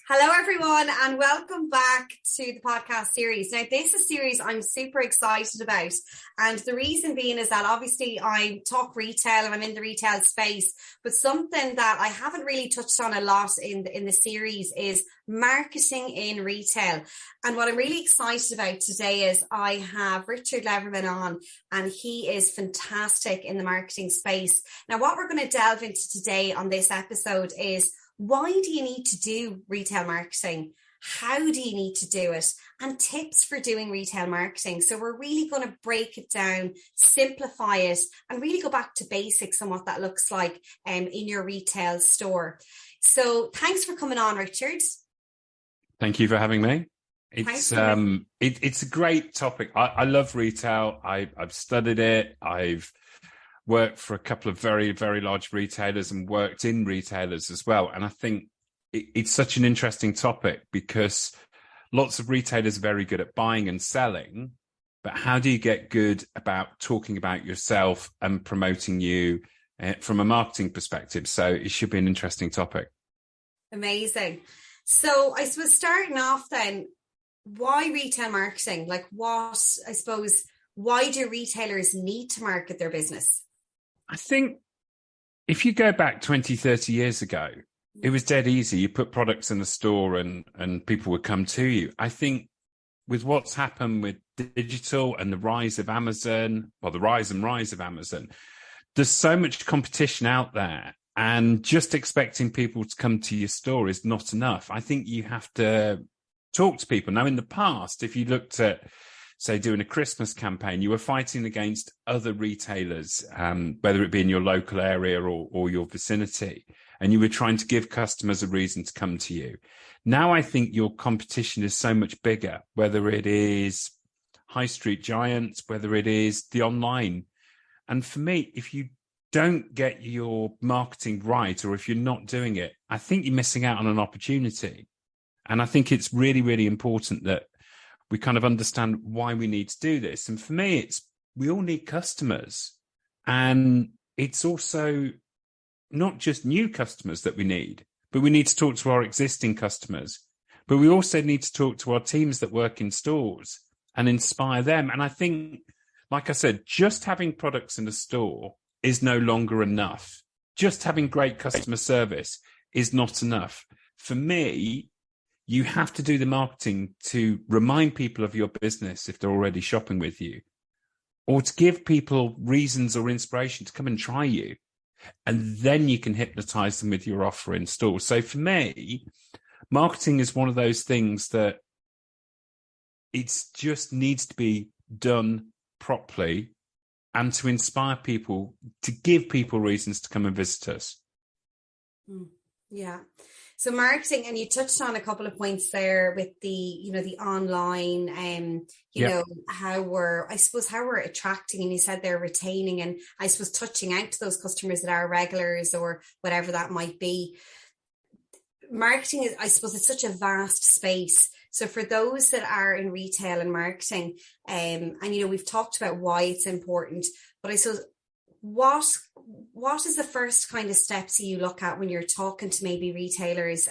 Hello, everyone, and welcome back to the podcast series. Now, this is a series I'm super excited about. And the reason being is that obviously I talk retail and I'm in the retail space, but something that I haven't really touched on a lot in the series is marketing in retail. And what I'm really excited about today is I have Richard Liverman on, and he is fantastic in the marketing space. Now, what we're going to delve into today on this episode is why do you need to do retail marketing? How do you need to do it? And tips for doing retail marketing. So we're really going to break it down, simplify it, and really go back to basics on what that looks like in your retail store. So thanks for coming on, Richard. Thank you for having me. It's a great topic. I love retail. I've studied it. I've worked for a couple of very, very large retailers and worked in retailers as well. And I think it's such an interesting topic because lots of retailers are very good at buying and selling, but how do you get good about talking about yourself and promoting you from a marketing perspective? So it should be an interesting topic. Amazing. So I suppose starting off then, why retail marketing? Why do retailers need to market their business? I think if you go back 20, 30 years ago, it was dead easy. You put products in the store and people would come to you. I think with what's happened with digital and the rise of Amazon, the rise and rise of Amazon, there's so much competition out there, and just expecting people to come to your store is not enough. I think you have to talk to people. Now, in the past, if you looked at, say, doing a Christmas campaign, you were fighting against other retailers, whether it be in your local area or your vicinity, and you were trying to give customers a reason to come to you. Now I think your competition is so much bigger, whether it is high street giants, whether it is the online. And for me, if you don't get your marketing right, or if you're not doing it, I think you're missing out on an opportunity. And I think it's really, really important that we kind of understand why we need to do this. And for me, we all need customers. And it's also not just new customers that we need, but we need to talk to our existing customers. But we also need to talk to our teams that work in stores and inspire them. And I think, like I said, just having products in the store is no longer enough. Just having great customer service is not enough. For me, you have to do the marketing to remind people of your business if they're already shopping with you, or to give people reasons or inspiration to come and try you. And then you can hypnotize them with your offer in store. So for me, marketing is one of those things that it just needs to be done properly and to inspire people, to give people reasons to come and visit us. Yeah. So marketing, and you touched on a couple of points there with the online, how we're attracting, and you said they're retaining, and I suppose touching out to those customers that are regulars or whatever that might be. Marketing is, I suppose, it's such a vast space. So for those that are in retail and marketing, and we've talked about why it's important, but I suppose what is the first kind of steps you look at when you're talking to maybe retailers,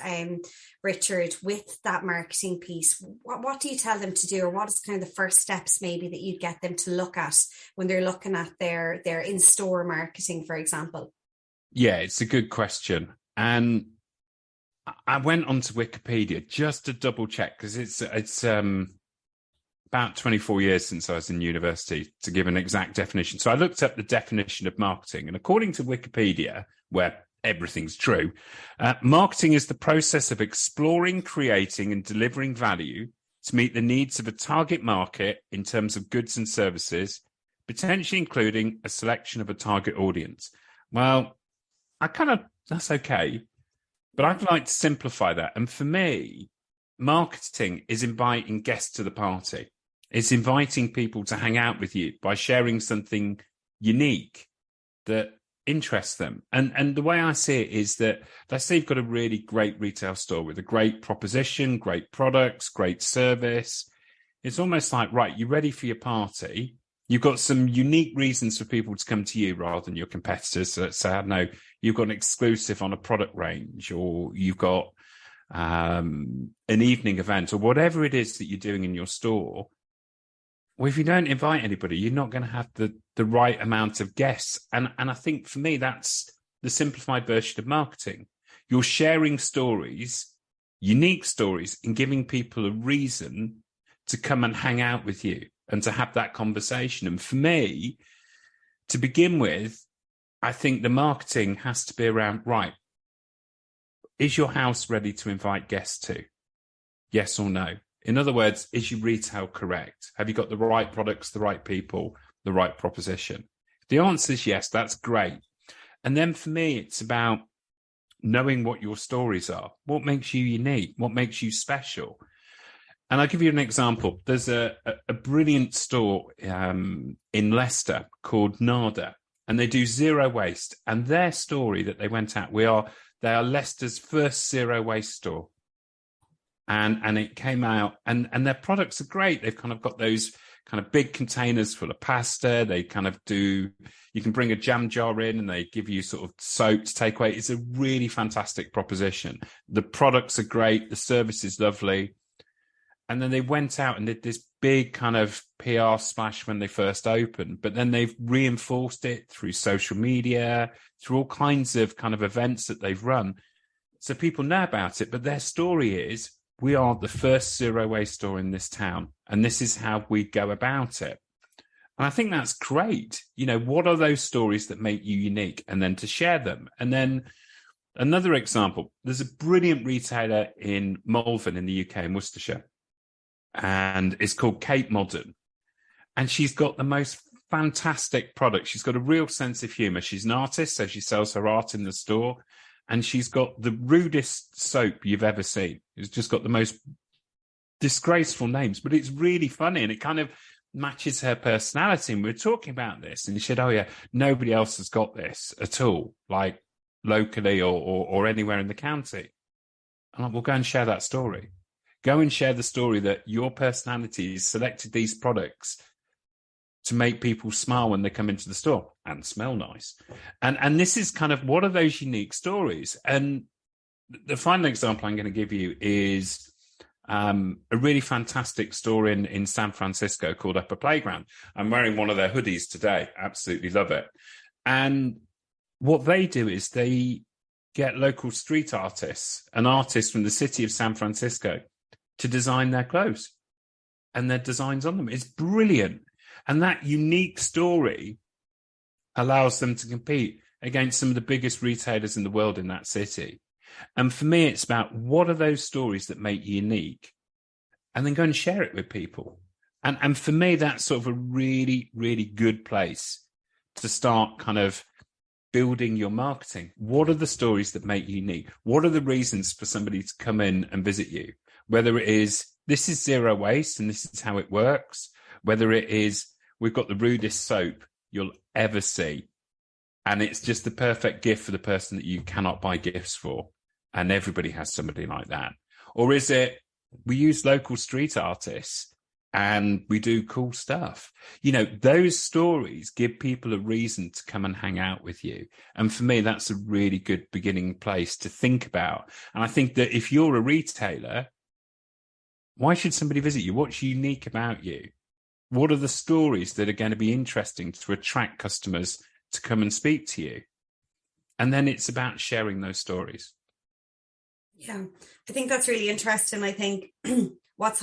Richard, with that marketing piece? What do you tell them to do, or what is kind of the first steps maybe that you get them to look at when they're looking at their in-store marketing, for example? Yeah, it's a good question. And I went onto Wikipedia just to double check, because it's about 24 years since I was in university, to give an exact definition. So I looked up the definition of marketing, and according to Wikipedia, where everything's true, marketing is the process of exploring, creating and delivering value to meet the needs of a target market in terms of goods and services, potentially including a selection of a target audience. Well, that's okay, but I'd like to simplify that. And for me, marketing is inviting guests to the party. It's inviting people to hang out with you by sharing something unique that interests them. And the way I see it is that, let's say you've got a really great retail store with a great proposition, great products, great service. It's almost like, right, you're ready for your party. You've got some unique reasons for people to come to you rather than your competitors. So let's say, I don't know, you've got an exclusive on a product range, or you've got an evening event, or whatever it is that you're doing in your store, well, if you don't invite anybody, you're not going to have the right amount of guests. And I think for me, that's the simplified version of marketing. You're sharing stories, unique stories, and giving people a reason to come and hang out with you and to have that conversation. And for me, to begin with, I think the marketing has to be around, right, is your house ready to invite guests to? Yes or no? In other words, is your retail correct? Have you got the right products, the right people, the right proposition? If the answer is yes, that's great. And then for me, it's about knowing what your stories are. What makes you unique? What makes you special? And I'll give you an example. There's a brilliant store in Leicester called Nada, and they do zero waste. And their story that they went out, they are Leicester's first zero waste store. And it came out, and their products are great. They've kind of got those kind of big containers full of pasta. They kind of you can bring a jam jar in and they give you sort of soap to take away. It's a really fantastic proposition. The products are great. The service is lovely. And then they went out and did this big kind of PR splash when they first opened, but then they've reinforced it through social media, through all kinds of kind of events that they've run. So people know about it, but their story is, we are the first zero waste store in this town, and this is how we go about it. And I think that's great. You know, what are those stories that make you unique, and then to share them. And then another example, there's a brilliant retailer in Malvern in the UK, in Worcestershire, and it's called Cape Modern. And she's got the most fantastic product. She's got a real sense of humour. She's an artist, so she sells her art in the store. And she's got the rudest soap you've ever seen. It's just got the most disgraceful names, but it's really funny and it kind of matches her personality. And we were talking about this and she said, oh yeah, nobody else has got this at all, like locally or anywhere in the county. I'm like, well, go and share that story. Go and share the story that your personality has selected these products to make people smile when they come into the store and smell nice. And this is kind of, what are those unique stories? And the final example I'm going to give you is a really fantastic store in San Francisco called Upper Playground. I'm wearing one of their hoodies today. Absolutely love it. And what they do is they get local street artists and artists from the city of San Francisco to design their clothes and their designs on them. It's brilliant. And that unique story allows them to compete against some of the biggest retailers in the world in that city. And for me, it's about, what are those stories that make you unique? And then go and share it with people. And for me, that's sort of a really, really good place to start kind of building your marketing. What are the stories that make you unique? What are the reasons for somebody to come in and visit you? Whether it is, this is zero waste and this is how it works. Whether it is, we've got the rudest soap you'll ever see, and it's just the perfect gift for the person that you cannot buy gifts for, and everybody has somebody like that. Or is it, we use local street artists and we do cool stuff? You know, those stories give people a reason to come and hang out with you. And for me, that's a really good beginning place to think about. And I think that if you're a retailer, why should somebody visit you? What's unique about you? What are the stories that are going to be interesting to attract customers to come and speak to you? And then it's about sharing those stories. Yeah, I think that's really interesting. I think what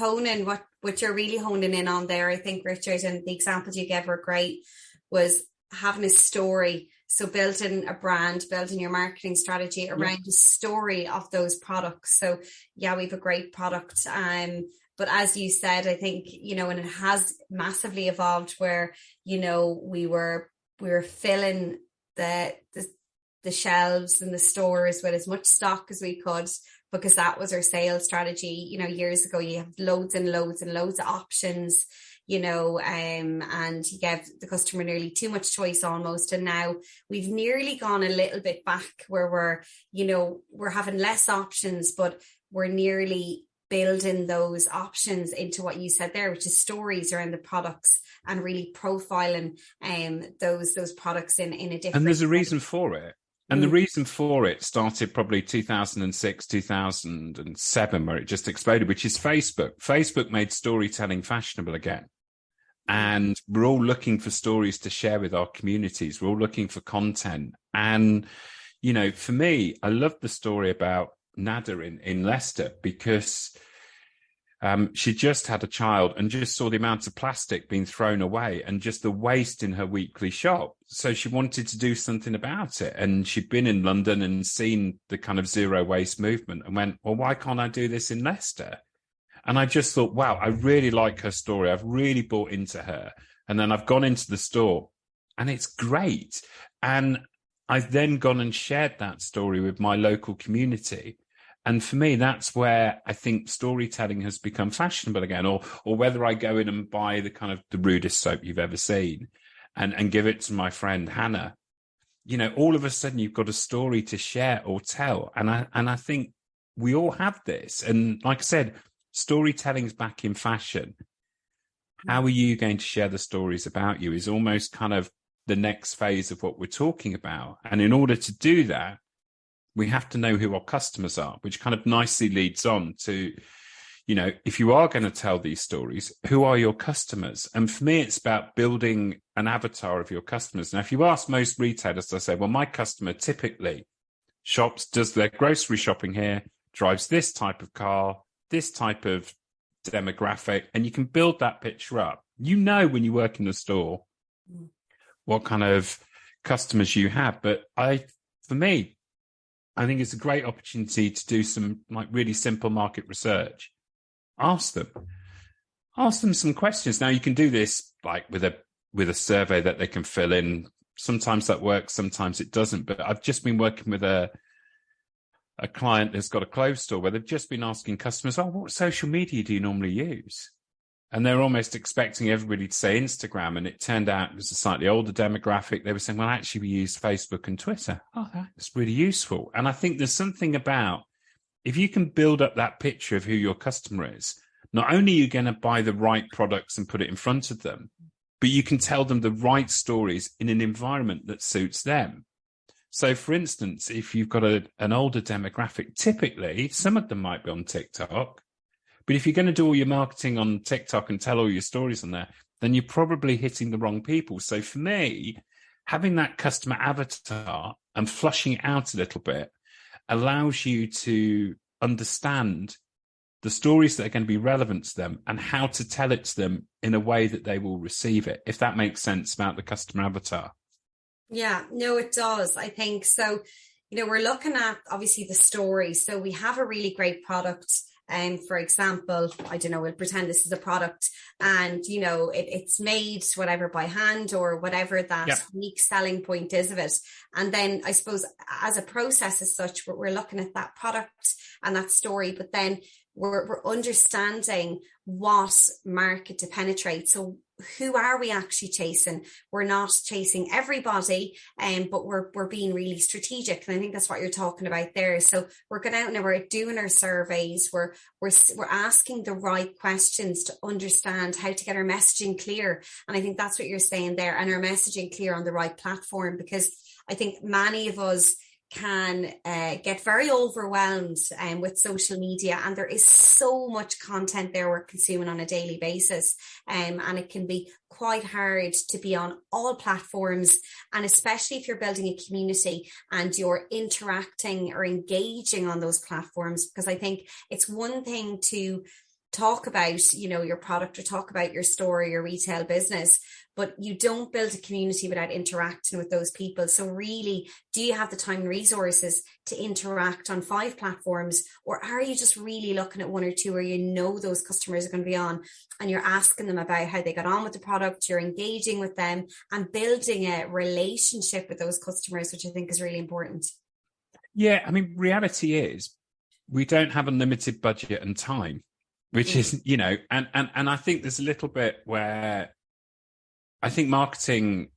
you're really honing in on there, I think, Richard, and the examples you gave were great, was having a story. So building a brand, building your marketing strategy around the story of those products. So yeah, we have a great product. But as you said, I think, you know, and it has massively evolved where, you know, we were filling the shelves in the stores with as much stock as we could, because that was our sales strategy. You know, years ago, you have loads and loads and loads of options, you know, and you gave the customer nearly too much choice almost. And now we've nearly gone a little bit back where we're having less options, but we're nearly building those options into what you said there, which is stories around the products and really profiling those products in a different And there's a way. reason for it. And the reason for it started probably 2006, 2007, where it just exploded, which is Facebook. Facebook made storytelling fashionable again. And we're all looking for stories to share with our communities. We're all looking for content. And, you know, for me, I love the story about Nada in Leicester, because she just had a child and just saw the amount of plastic being thrown away and just the waste in her weekly shop. So she wanted to do something about it. And she'd been in London and seen the kind of zero waste movement and went, well, why can't I do this in Leicester? And I just thought, wow, I really like her story. I've really bought into her. And then I've gone into the store and it's great. And I've then gone and shared that story with my local community. And for me, that's where I think storytelling has become fashionable again, or whether I go in and buy the kind of the rudest soap you've ever seen and give it to my friend Hannah. You know, all of a sudden you've got a story to share or tell. And I think we all have this. And like I said, storytelling's back in fashion. How are you going to share the stories about you is almost kind of the next phase of what we're talking about. And in order to do that, we have to know who our customers are, which kind of nicely leads on to, you know, if you are going to tell these stories, who are your customers? And for me, it's about building an avatar of your customers. Now, if you ask most retailers, they'll say, well, my customer typically shops, does their grocery shopping here, drives this type of car, this type of demographic, and you can build that picture up. You know, when you work in the store, what kind of customers you have. But for me, I think it's a great opportunity to do some like really simple market research. Ask them some questions. Now you can do this like with a survey that they can fill in. Sometimes that works, sometimes it doesn't. But I've just been working with a client that's got a clothes store where they've just been asking customers, oh, what social media do you normally use? And they're almost expecting everybody to say Instagram. And it turned out it was a slightly older demographic. They were saying, well, actually, we use Facebook and Twitter. Oh, that's really useful. And I think there's something about, if you can build up that picture of who your customer is, not only are you going to buy the right products and put it in front of them, but you can tell them the right stories in an environment that suits them. So, for instance, if you've got an older demographic, typically, some of them might be on TikTok. But if you're going to do all your marketing on TikTok and tell all your stories on there, then you're probably hitting the wrong people. So for me, having that customer avatar and flushing it out a little bit allows you to understand the stories that are going to be relevant to them and how to tell it to them in a way that they will receive it, if that makes sense about the customer avatar. Yeah, no, it does. I think so. You know, we're looking at obviously the story. So we have a really great product. For example, I don't know, we'll pretend this is a product and, you know, it's made whatever by hand or whatever that unique selling point is of it. And then I suppose as a process as such, we're looking at that product and that story, but then we're understanding what market to penetrate. So who are we actually chasing? We're not chasing everybody, but we're being really strategic. And I think that's what you're talking about there. So we're going out and we're doing our surveys. We're asking the right questions to understand how to get our messaging clear. And I think that's what you're saying there, and our messaging clear on the right platform, because I think many of us can get very overwhelmed with social media, and there is so much content there we're consuming on a daily basis, and it can be quite hard to be on all platforms, and especially if you're building a community and you're interacting or engaging on those platforms, because I think it's one thing to talk about, you know, your product or talk about your store or your retail business, but you don't build a community without interacting with those people. So really, do you have the time and resources to interact on 5 platforms, or are you just really looking at 1 or 2 where you know those customers are going to be on and you're asking them about how they got on with the product, you're engaging with them and building a relationship with those customers, which I think is really important. Yeah, I mean, reality is we don't have unlimited budget and time, which is, you know, and I think there's a little bit where I think marketing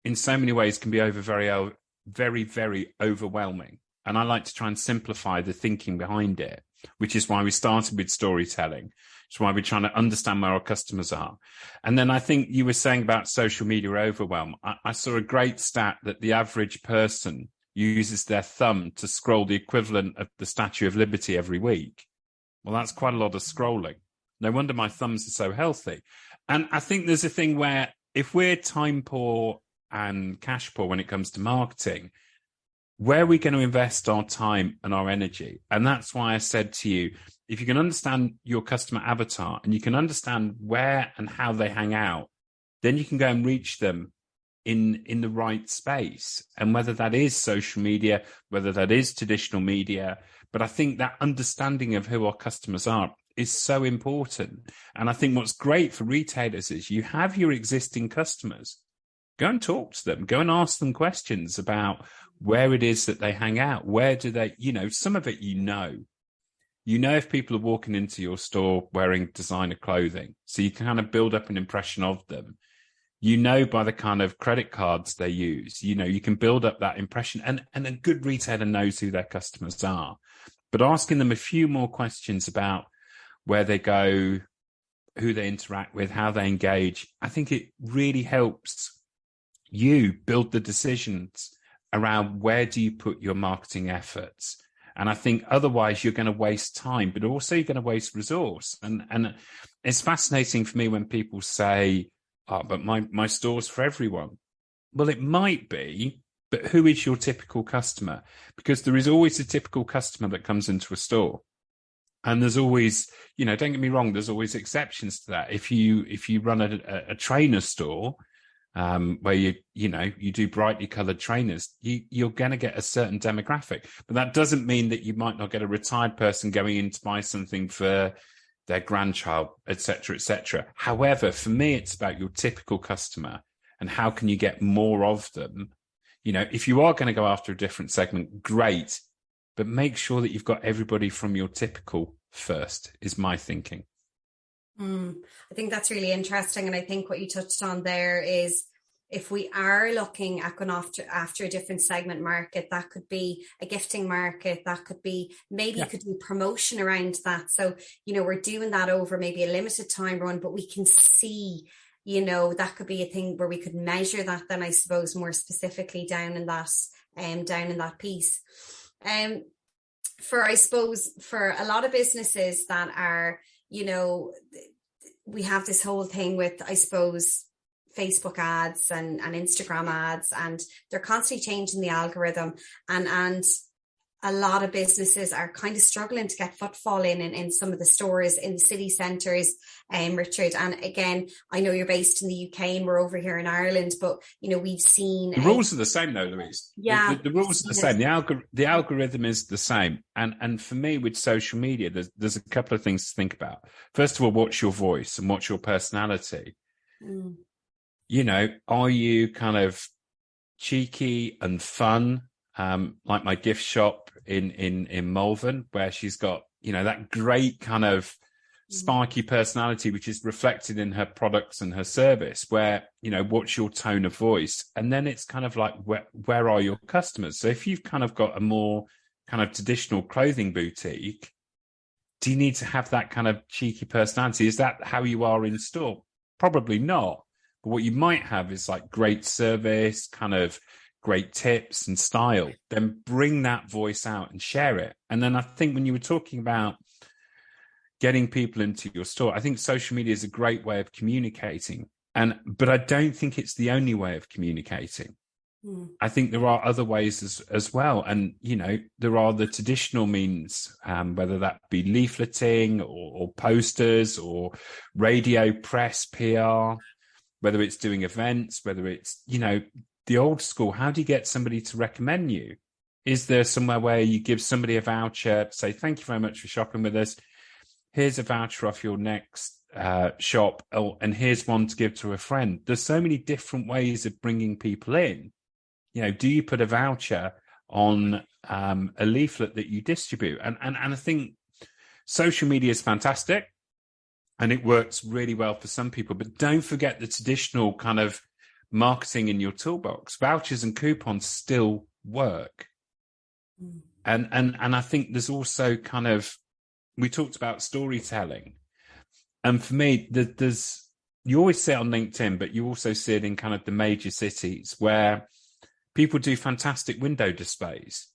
in so many ways can be very, very overwhelming. And I like to try and simplify the thinking behind it, which is why we started with storytelling. It's why we're trying to understand where our customers are. And then I think you were saying about social media overwhelm. I saw a great stat that the average person uses their thumb to scroll the equivalent of the Statue of Liberty every week. Well, that's quite a lot of scrolling. No wonder my thumbs are so healthy. And I think there's a thing where if we're time poor and cash poor when it comes to marketing, where are we going to invest our time and our energy? And that's why I said to you, if you can understand your customer avatar and you can understand where and how they hang out, then you can go and reach them in the right space. And whether that is social media, whether that is traditional media, but I think that understanding of who our customers are is so important. And I think what's great for retailers is you have your existing customers. Go and talk to them. Go and ask them questions about where it is that they hang out. Where do they, some of it, if people are walking into your store wearing designer clothing. So you can kind of build up an impression of them. By the kind of credit cards they use, you can build up that impression, and a good retailer knows who their customers are. But asking them a few more questions about where they go, who they interact with, how they engage, I think it really helps you build the decisions around where do you put your marketing efforts. And I think otherwise you're going to waste time, but also you're going to waste resource. And it's fascinating for me when people say, oh, but my store's for everyone. Well, it might be, but who is your typical customer? Because there is always a typical customer that comes into a store. And there's always, don't get me wrong, there's always exceptions to that. If you run a trainer store, where you do brightly colored trainers, you're going to get a certain demographic, but that doesn't mean that you might not get a retired person going in to buy something for their grandchild, etc., etc. However, for me, it's about your typical customer and how can you get more of them. If you are going to go after a different segment, great, but make sure that you've got everybody from your typical first, is my thinking. I think that's really interesting. And I think what you touched on there is, if we are looking at going after a different segment market, that could be a gifting market, that could be, maybe you could do promotion around that. So, we're doing that over maybe a limited time run, but we can see, that could be a thing where we could measure that then, I suppose, more specifically down in that piece. For a lot of businesses that are, we have this whole thing with, I suppose, Facebook ads and Instagram ads, and they're constantly changing the algorithm, and a lot of businesses are kind of struggling to get footfall in some of the stores in the city centres, Richard. And again, I know you're based in the UK and we're over here in Ireland, but we've seen the rules are the same though, Louise. Yeah, the rules are the same. The algorithm is the same. And for me, with social media, there's a couple of things to think about. First of all, what's your voice and what's your personality? Are you kind of cheeky and fun, like my gift shop in Malvern, where she's got, that great kind of sparky personality, which is reflected in her products and her service, where, what's your tone of voice? And then it's kind of like, where are your customers? So if you've kind of got a more kind of traditional clothing boutique, do you need to have that kind of cheeky personality? Is that how you are in store? Probably not. But what you might have is like great service, kind of great tips and style. Then bring that voice out and share it. And then I think when you were talking about getting people into your store, I think social media is a great way of communicating. But I don't think it's the only way of communicating. I think there are other ways as well. And, there are the traditional means, whether that be leafleting or posters or radio, press, PR, whether it's doing events, whether it's, the old school. How do you get somebody to recommend you? Is there somewhere where you give somebody a voucher, say, thank you very much for shopping with us. Here's a voucher off your next shop. Oh, and here's one to give to a friend. There's so many different ways of bringing people in. Do you put a voucher on a leaflet that you distribute? And I think social media is fantastic. And it works really well for some people, but don't forget the traditional kind of marketing in your toolbox. Vouchers and coupons still work. And I think there's also kind of, we talked about storytelling. And for me, you always see it on LinkedIn, but you also see it in kind of the major cities where people do fantastic window displays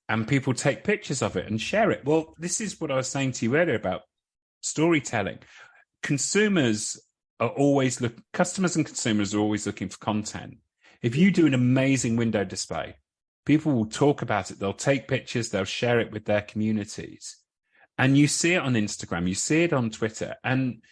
and people take pictures of it and share it. Well, this is what I was saying to you earlier about storytelling. Customers and consumers are always looking for content. If you do an amazing window display, people will talk about it. They'll take pictures. They'll share it with their communities. And you see it on Instagram. You see it on Twitter. And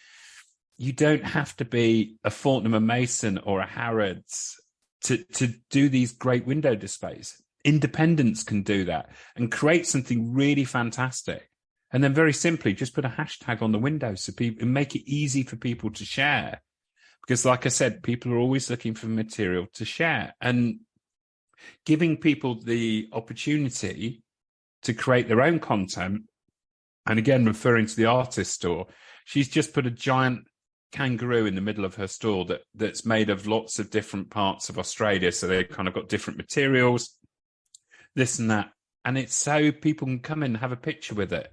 you don't have to be a Fortnum and Mason or a Harrods to do these great window displays. Independents can do that and create something really fantastic. And then very simply, just put a hashtag on the window so people and make it easy for people to share. Because like I said, people are always looking for material to share, and giving people the opportunity to create their own content. And again, referring to the artist store, she's just put a giant kangaroo in the middle of her store that's made of lots of different parts of Australia. So they've kind of got different materials, this and that. And it's so people can come in and have a picture with it.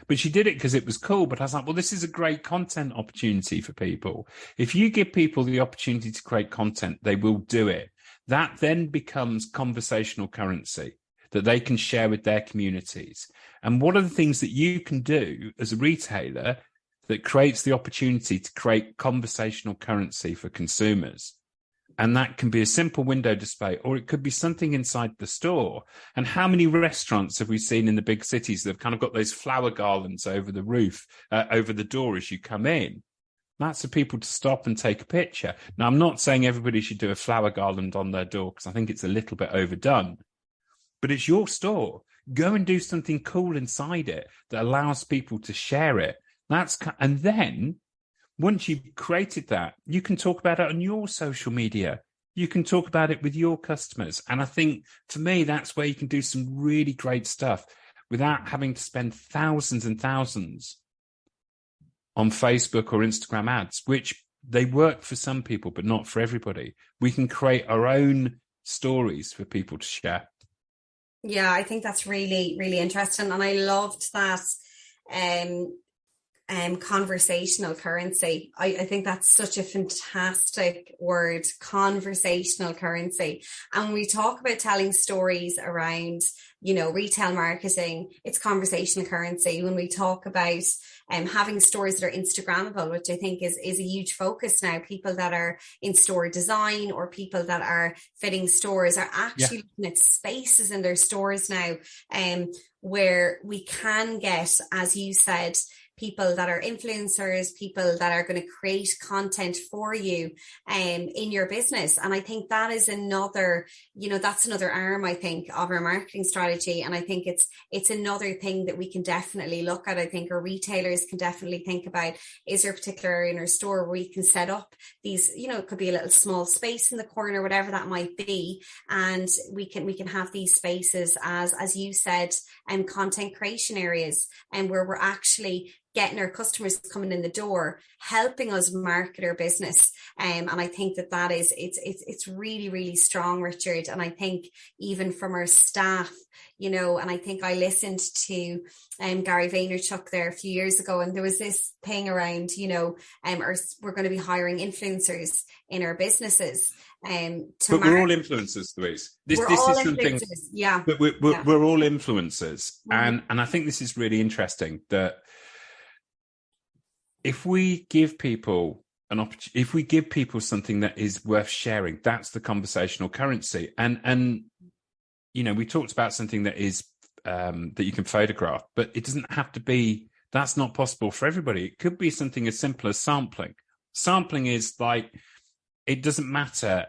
But she did it because it was cool. But I was like, well, this is a great content opportunity for people. If you give people the opportunity to create content, they will do it. That then becomes conversational currency that they can share with their communities. And what are the things that you can do as a retailer that creates the opportunity to create conversational currency for consumers? And that can be a simple window display, or it could be something inside the store. And how many restaurants have we seen in the big cities that have kind of got those flower garlands over the roof, over the door as you come in? That's for people to stop and take a picture. Now, I'm not saying everybody should do a flower garland on their door because I think it's a little bit overdone. But it's your store. Go and do something cool inside it that allows people to share it. And then once you've created that, you can talk about it on your social media. You can talk about it with your customers. And I think, for me, that's where you can do some really great stuff without having to spend thousands and thousands on Facebook or Instagram ads, which they work for some people, but not for everybody. We can create our own stories for people to share. Yeah, I think that's really, really interesting. And I loved that conversational currency. I think that's such a fantastic word, conversational currency. And when we talk about telling stories around, retail marketing, it's conversational currency. When we talk about having stores that are Instagrammable, which I think is a huge focus now, people that are in store design or people that are fitting stores are actually looking at spaces in their stores now, where we can get, as you said, people that are influencers, people that are going to create content for you in your business. And I think that is another, that's another arm, I think, of our marketing strategy. And I think it's another thing that we can definitely look at. I think our retailers can definitely think about, is there a particular area in our store where we can set up these, it could be a little small space in the corner, whatever that might be. And we can have these spaces as you said, content creation areas, and where we're actually getting our customers coming in the door, helping us market our business. And I think that is, it's really, really strong, Richard. And I think even from our staff, and I think I listened to Gary Vaynerchuk there a few years ago, and there was this thing around, we're going to be hiring influencers in our businesses. But we're all influencers, Louise. This is something. Yeah. But we're all influencers, and I think this is really interesting that if we give people if we give people something that is worth sharing, that's the conversational currency. And we talked about something that is that you can photograph, but it doesn't have to be. That's not possible for everybody. It could be something as simple as sampling. Sampling is like, it doesn't matter.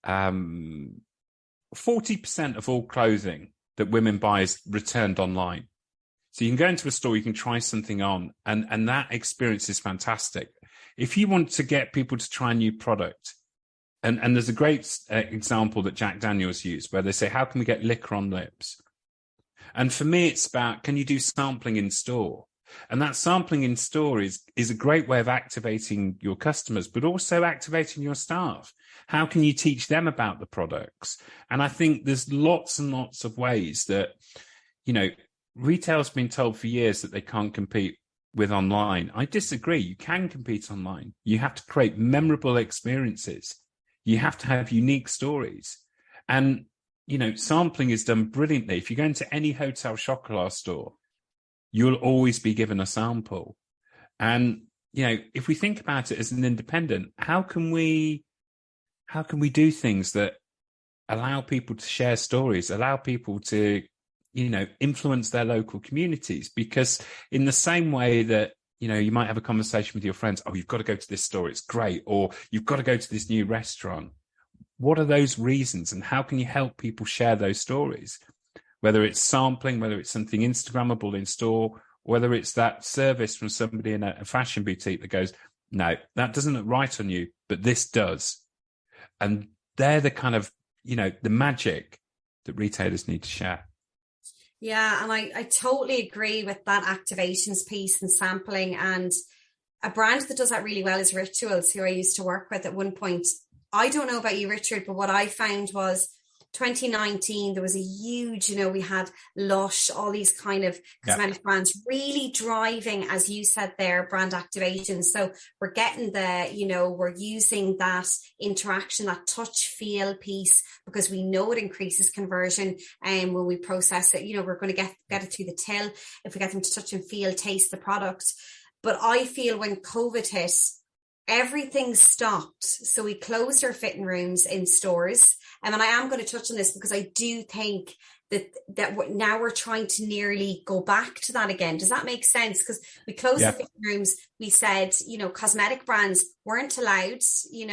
40% of all clothing that women buy is returned online. So you can go into a store, you can try something on, and that experience is fantastic. If you want to get people to try a new product, and there's a great example that Jack Daniels used where they say, how can we get liquor on lips? And for me, it's about, can you do sampling in store? And that sampling in store is a great way of activating your customers, but also activating your staff. How can you teach them about the products? And I think there's lots and lots of ways that, retail's been told for years that they can't compete with online. I disagree. You can compete online. You have to create memorable experiences. You have to have unique stories. And sampling is done brilliantly. If you go into any hotel chocolat store, you'll always be given a sample. And, if we think about it as an independent, how can we do things that allow people to share stories, allow people to, influence their local communities? Because in the same way that, you might have a conversation with your friends, oh, you've got to go to this store, it's great, or you've got to go to this new restaurant. What are those reasons, and how can you help people share those stories? Whether it's sampling, whether it's something Instagrammable in store, whether it's that service from somebody in a fashion boutique that goes, no, that doesn't look right on you, but this does. And they're the kind of, the magic that retailers need to share. Yeah, and I totally agree with that activations piece and sampling. And a brand that does that really well is Rituals, who I used to work with at one point. I don't know about you, Richard, but what I found was 2019, there was a huge, we had Lush, all these kind of cosmetic brands really driving, as you said there, brand activation. So we're getting we're using that interaction, that touch feel piece, because we know it increases conversion. And when we process it, we're going to get it through the till if we get them to touch and feel, taste the product. But I feel when COVID hit, everything stopped. So we closed our fitting rooms in stores. And I am going to touch on this because I do think that now we're trying to nearly go back to that again. Does that make sense? Because we closed the fitting rooms. We said, cosmetic brands weren't allowed, we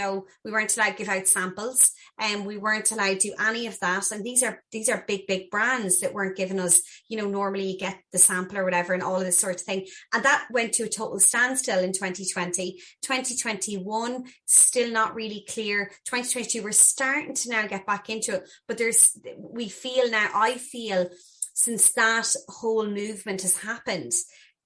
weren't allowed to give out samples, and we weren't allowed to do any of that. And these are big brands that weren't giving us, normally you get the sample or whatever and all of this sort of thing. And that went to a total standstill in 2020. 2021, still not really clear. 2022, we're starting to now get back into it. But I feel since that whole movement has happened,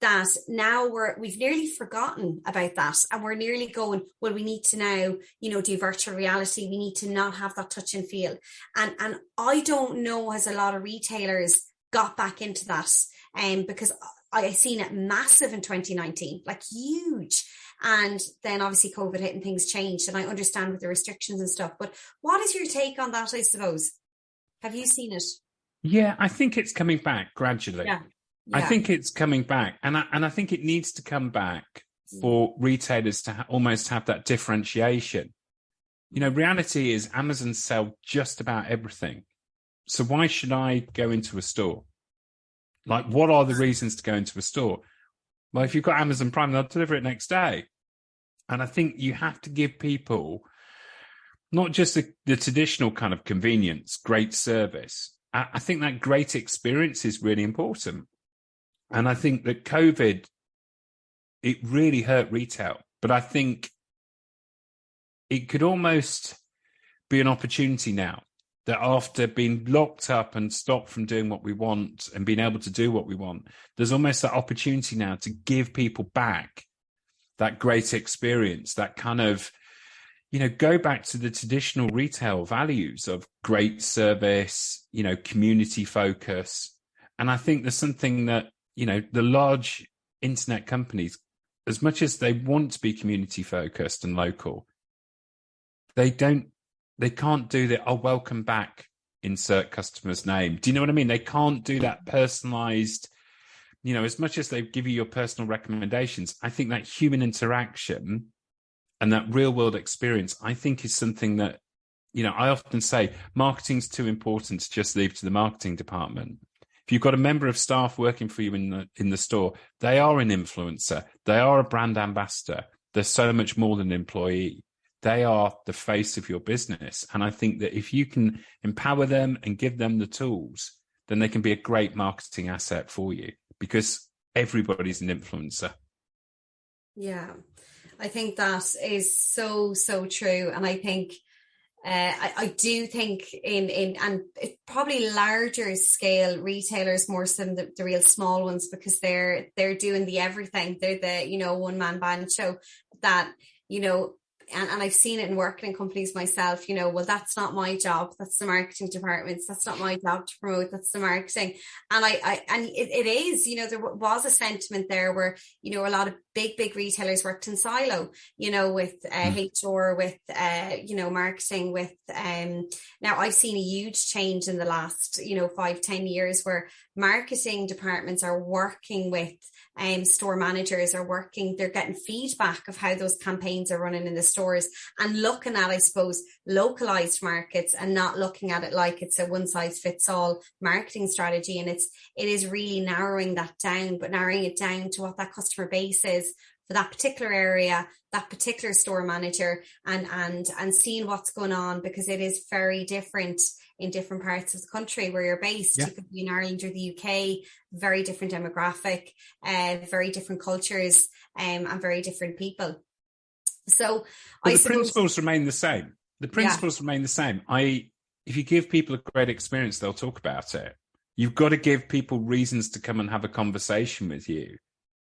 that now we've nearly forgotten about that, and we're nearly going, well, we need to now, do virtual reality. We need to not have that touch and feel. And I don't know, has a lot of retailers got back into that, because I seen it massive in 2019, like huge. And then obviously COVID hit and things changed, and I understand with the restrictions and stuff. But what is your take on that, I suppose? Have you seen it? Yeah, I think it's coming back gradually. Yeah. I think it's coming back. And I think it needs to come back for retailers to almost have that differentiation. Reality is Amazon sell just about everything. So why should I go into a store? Like, what are the reasons to go into a store? Well, if you've got Amazon Prime, they'll deliver it next day. And I think you have to give people not just the traditional kind of convenience, great service. I think that great experience is really important. And I think that COVID, it really hurt retail. But I think it could almost be an opportunity now that after being locked up and stopped from doing what we want and being able to do what we want, there's almost that opportunity now to give people back that great experience, that kind of, go back to the traditional retail values of great service, community focus. And I think there's something that, the large internet companies, as much as they want to be community focused and local, they can't do that. Oh, welcome back, insert customer's name. Do you know what I mean? They can't do that personalized, as much as they give you your personal recommendations. I think that human interaction and that real world experience, I think, is something that, I often say marketing's too important to just leave to the marketing department. If you've got a member of staff working for you in the store, they are an influencer. They are a brand ambassador. They're so much more than an employee. They are the face of your business. And I think that if you can empower them and give them the tools, then they can be a great marketing asset for you, because everybody's an influencer. Yeah, I think that is so, so true. And I think I do think in probably larger scale retailers more so than the real small ones, because they're doing the everything. They're the one man band show that and I've seen it in working in companies myself, well, that's not my job. That's the marketing department's. That's not my job to promote. That's the marketing. And it is, there was a sentiment there where, a lot of big retailers worked in silo, with HR, with, marketing, with, now I've seen a huge change in the last, 5-10 years where marketing departments are working with store managers, they're getting feedback of how those campaigns are running in the stores and looking at, I suppose, localized markets and not looking at it like it's a one size fits all marketing strategy. And it is really narrowing that down, but narrowing it down to what that customer base is for that particular area, that particular store manager, and seeing what's going on, because it is very different in different parts of the country where you're based. You could be in Ireland or the UK, very different demographic, very different cultures, and very different people. So the principles remain the same. The principles remain the same. If you give people a great experience, they'll talk about it. You've got to give people reasons to come and have a conversation with you.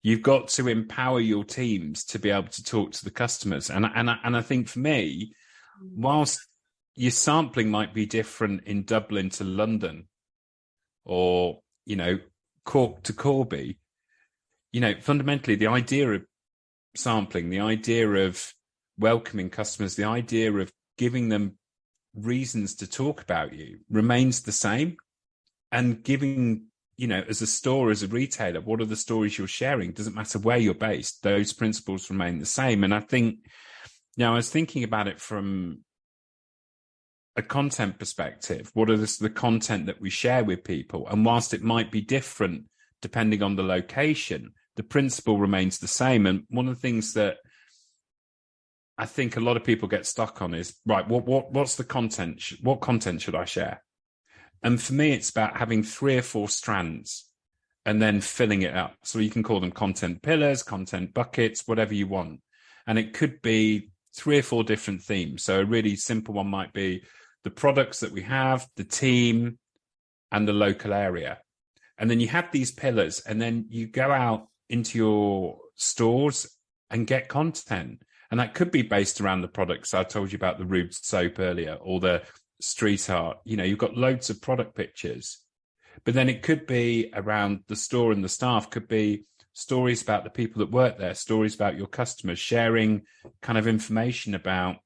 You've got to empower your teams to be able to talk to the customers. And I think for me, whilst your sampling might be different in Dublin to London or, Cork to Corby, fundamentally the idea of sampling, the idea of welcoming customers, the idea of giving them reasons to talk about you remains the same. And giving, as a store, as a retailer, what are the stories you're sharing? Doesn't matter where you're based. Those principles remain the same. And I think, I was thinking about it from a content perspective. What are the content that we share with people? And whilst it might be different depending on the location, the principle remains the same. And one of the things that I think a lot of people get stuck on is, right, what's the content? What content should I share? And for me, it's about having 3 or 4 strands and then filling it up. So you can call them content pillars, content buckets, whatever you want. And it could be 3 or 4 different themes. So a really simple one might be the products that we have, the team, and the local area. And then you have these pillars, and then you go out into your stores and get content. And that could be based around the products. I told you about the Rude soap earlier, or the street art. You've got loads of product pictures. But then it could be around the store and the staff, could be stories about the people that work there, stories about your customers, sharing kind of information about,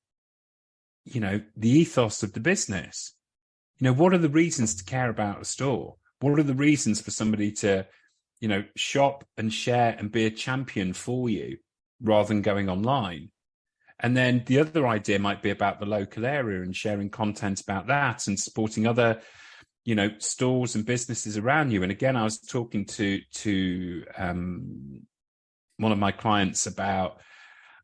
the ethos of the business. What are the reasons to care about a store? What are the reasons for somebody to, shop and share and be a champion for you rather than going online? And then the other idea might be about the local area and sharing content about that and supporting other, stores and businesses around you. And again, I was talking to one of my clients about,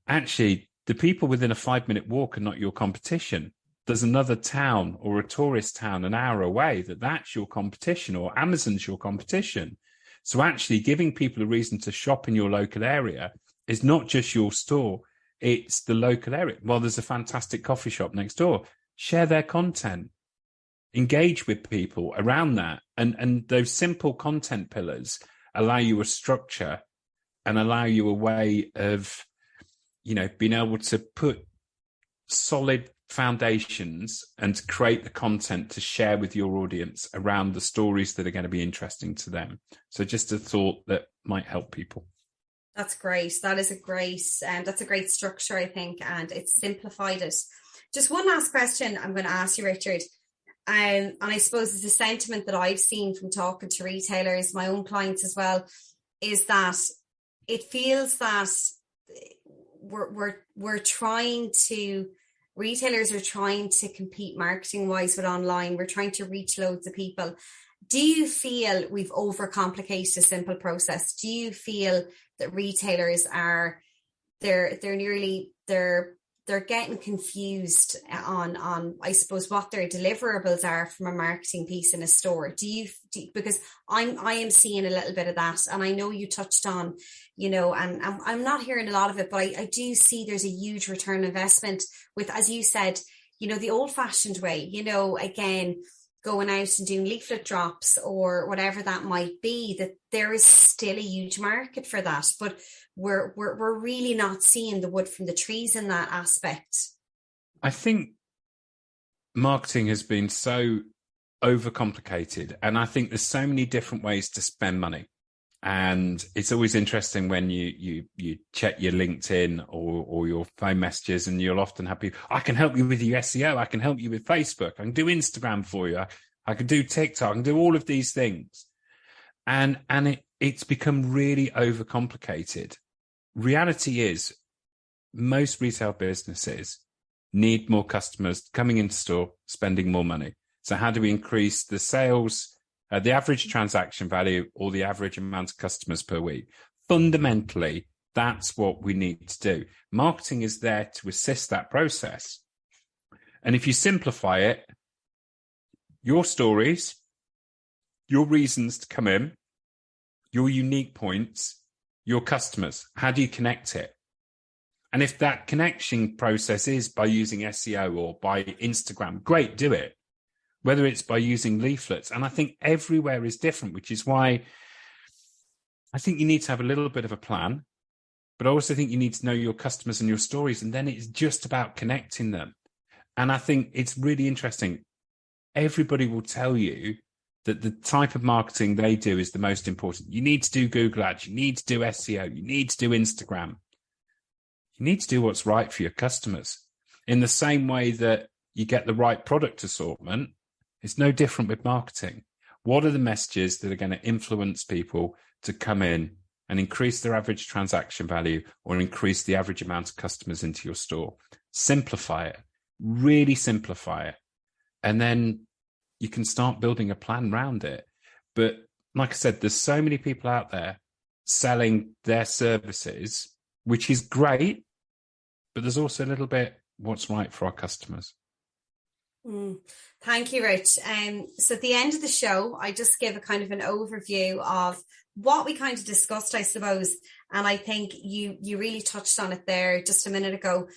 actually, the people within a 5-minute walk are not your competition. There's another town or a tourist town an hour away that's your competition, or Amazon's your competition. So actually giving people a reason to shop in your local area is not just your store, it's the local area. Well, there's a fantastic coffee shop next door. Share their content. Engage with people around that. And those simple content pillars allow you a structure and allow you a way of, being able to put solid foundations and create the content to share with your audience around the stories that are going to be interesting to them. So just a thought that might help people. That's great. That is a great structure, I think, and it's simplified it. Just one last question I'm going to ask you, Richard. And I suppose it's a sentiment that I've seen from talking to retailers, my own clients as well, is that it feels that retailers are trying to compete marketing wise with online. We're trying to reach loads of people. Do you feel we've overcomplicated a simple process? Do you feel that retailers are they're getting confused on I suppose what their deliverables are from a marketing piece in a store? Because I am seeing a little bit of that, and I know you touched on, and I'm not hearing a lot of it, but I do see there's a huge return on investment with, as you said, the old fashioned way, again, going out and doing leaflet drops or whatever that might be, that there is still a huge market for that. But we're really not seeing the wood from the trees in that aspect. I think marketing has been so overcomplicated, and I think there's so many different ways to spend money. And it's always interesting when you check your LinkedIn or your phone messages, and you'll often have people, I can help you with your SEO, I can help you with Facebook, I can do Instagram for you, I can do TikTok, I can do all of these things. And it's become really overcomplicated. Reality is, most retail businesses need more customers coming into store, spending more money. So how do we increase the sales, the average transaction value, or the average amount of customers per week? Fundamentally, that's what we need to do. Marketing is there to assist that process. And if you simplify it, your stories, your reasons to come in, your unique points, your customers, how do you connect it? And if that connection process is by using SEO or by Instagram, great, do it. Whether it's by using leaflets. And I think everywhere is different, which is why I think you need to have a little bit of a plan, but I also think you need to know your customers and your stories. And then it's just about connecting them. And I think it's really interesting. Everybody will tell you that the type of marketing they do is the most important. You need to do Google Ads. You need to do SEO. You need to do Instagram. You need to do what's right for your customers. In the same way that you get the right product assortment, it's no different with marketing. What are the messages that are going to influence people to come in and increase their average transaction value or increase the average amount of customers into your store? Simplify it, really simplify it. And then you can start building a plan around it. But like I said, there's so many people out there selling their services, which is great, but there's also a little bit what's right for our customers. Thank you, Rich. So at the end of the show, I just give a kind of an overview of what we kind of discussed, I suppose. And I think you really touched on it there just a minute ago.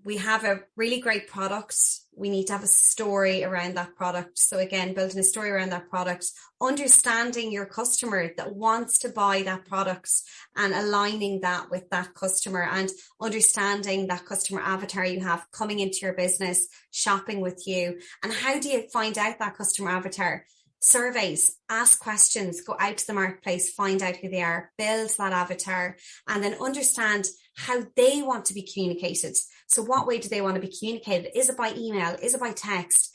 We have a really great product. We need to have a story around that product. So again, building a story around that product, understanding your customer that wants to buy that product and aligning that with that customer, and understanding that customer avatar you have coming into your business, shopping with you. And how do you find out that customer avatar? Surveys, ask questions, go out to the marketplace, find out who they are, build that avatar, and then understand how they want to be communicated. So what way do they want to be communicated? Is it by email? Is it by text?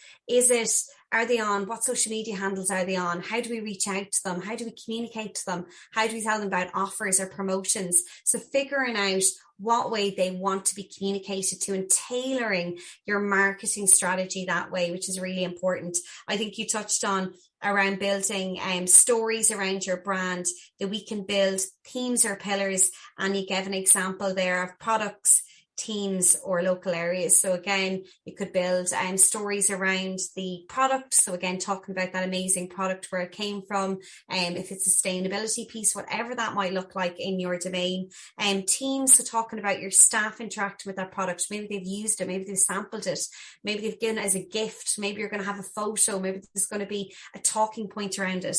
Are they on? What social media handles are they on? How do we reach out to them? How do we communicate to them? How do we tell them about offers or promotions? So figuring out what way they want to be communicated to and tailoring your marketing strategy that way, which is really important. I think you touched on around building stories around your brand, that we can build themes or pillars, and you gave an example there of products, teams, or local areas. So again, you could build stories around the product. So again, talking about that amazing product, where it came from, if it's a sustainability piece, whatever that might look like in your domain. Teams, so talking about your staff interacting with that product. Maybe they've used it, maybe they've sampled it, maybe they've given it as a gift, maybe you're going to have a photo, maybe there's going to be a talking point around it.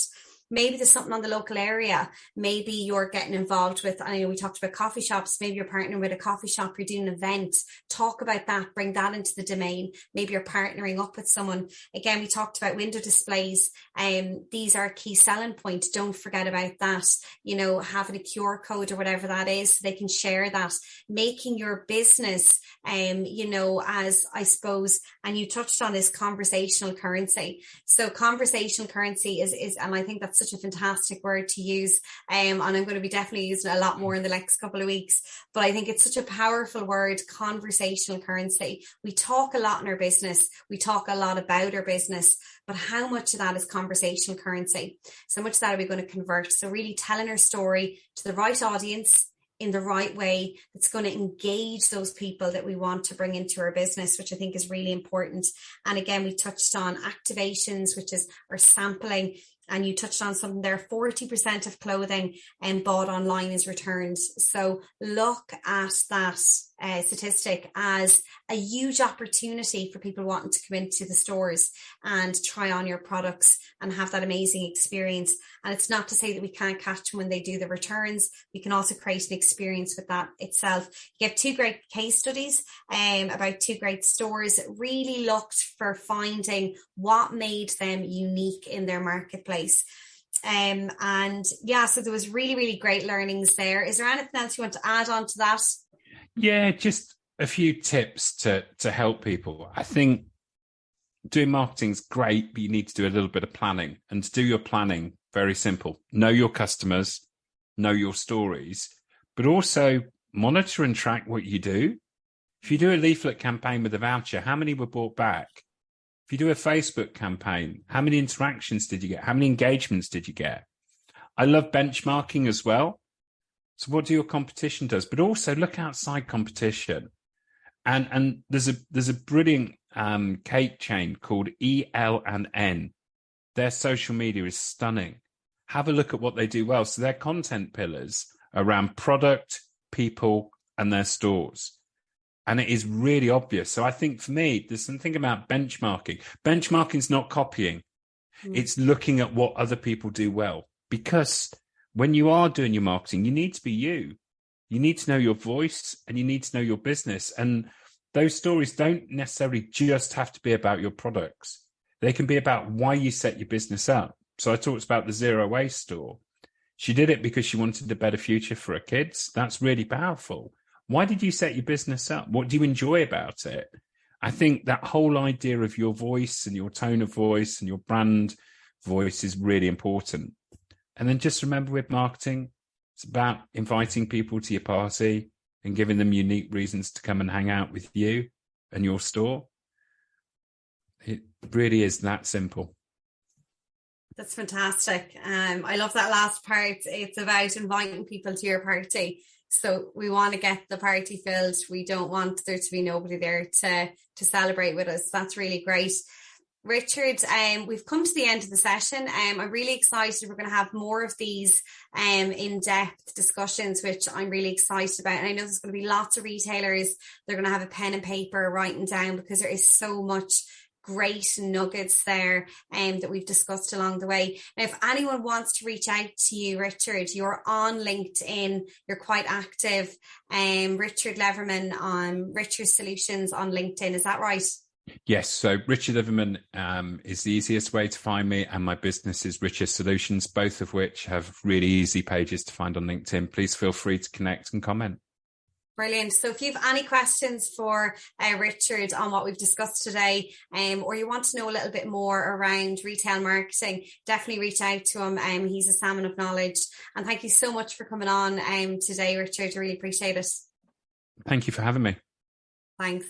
Maybe there's something on the local area. Maybe you're getting involved with, I know we talked about coffee shops. Maybe you're partnering with a coffee shop, you're doing an event. Talk about that, bring that into the domain. Maybe you're partnering up with someone. Again, we talked about window displays. These are a key selling point. Don't forget about that. Having a QR code or whatever that is, so they can share that. Making your business, as I suppose, and you touched on this, conversational currency. So conversational currency is, and I think that's such a fantastic word to use. And I'm going to be definitely using it a lot more in the next couple of weeks. But I think it's such a powerful word, conversational currency. We talk a lot in our business. We talk a lot about our business, but how much of that is conversational currency? So much of that are we going to convert? So really telling our story to the right audience in the right way that's going to engage those people that we want to bring into our business, which I think is really important. And again, we touched on activations, which is our sampling. And you touched on something there, 40% of clothing bought online is returned. So look at that statistic as a huge opportunity for people wanting to come into the stores and try on your products and have that amazing experience. And it's not to say that we can't catch them when they do the returns. We can also create an experience with that itself. You have 2 great case studies about 2 great stores that really looked for finding what made them unique in their marketplace. And yeah, so there was really, really great learnings there. Is there anything else you want to add on to that? Yeah, just a few tips to help people. I think doing marketing is great, but you need to do a little bit of planning. And to do your planning, very simple. Know your customers, know your stories, but also monitor and track what you do. If you do a leaflet campaign with a voucher, how many were bought back? If you do a Facebook campaign, how many interactions did you get? How many engagements did you get? I love benchmarking as well. So what do your competition does? But also look outside competition. And there's a brilliant cake chain called EL&N. Their social media is stunning. Have a look at what they do well. So their content pillars around product, people, and their stores. And it is really obvious. So I think for me, there's something about benchmarking. Benchmarking is not copying. It's looking at what other people do well. Because when you are doing your marketing, you need to be you. You need to know your voice and you need to know your business. And those stories don't necessarily just have to be about your products. They can be about why you set your business up. So I talked about the zero waste store. She did it because she wanted a better future for her kids. That's really powerful. Why did you set your business up? What do you enjoy about it? I think that whole idea of your voice and your tone of voice and your brand voice is really important. And then just remember with marketing, it's about inviting people to your party and giving them unique reasons to come and hang out with you and your store. It really is that simple. That's fantastic. I love that last part. It's about inviting people to your party. So we want to get the party filled. We don't want there to be nobody there to celebrate with us. That's really great. Richard, we've come to the end of the session. I'm really excited. We're going to have more of these in-depth discussions, which I'm really excited about. And I know there's going to be lots of retailers. They're going to have a pen and paper writing down because there is so much great nuggets there that we've discussed along the way. Now, if anyone wants to reach out to you, Richard, you're on LinkedIn, you're quite active. Richard Liverman on Richard Solutions on LinkedIn, is that right? Yes, so Richard Liverman is the easiest way to find me, and my business is Richard Solutions, both of which have really easy pages to find on LinkedIn. Please feel free to connect and comment. Brilliant. So if you have any questions for Richard on what we've discussed today, or you want to know a little bit more around retail marketing, definitely reach out to him. He's a salmon of knowledge. And thank you so much for coming on today, Richard. I really appreciate it. Thank you for having me. Thanks.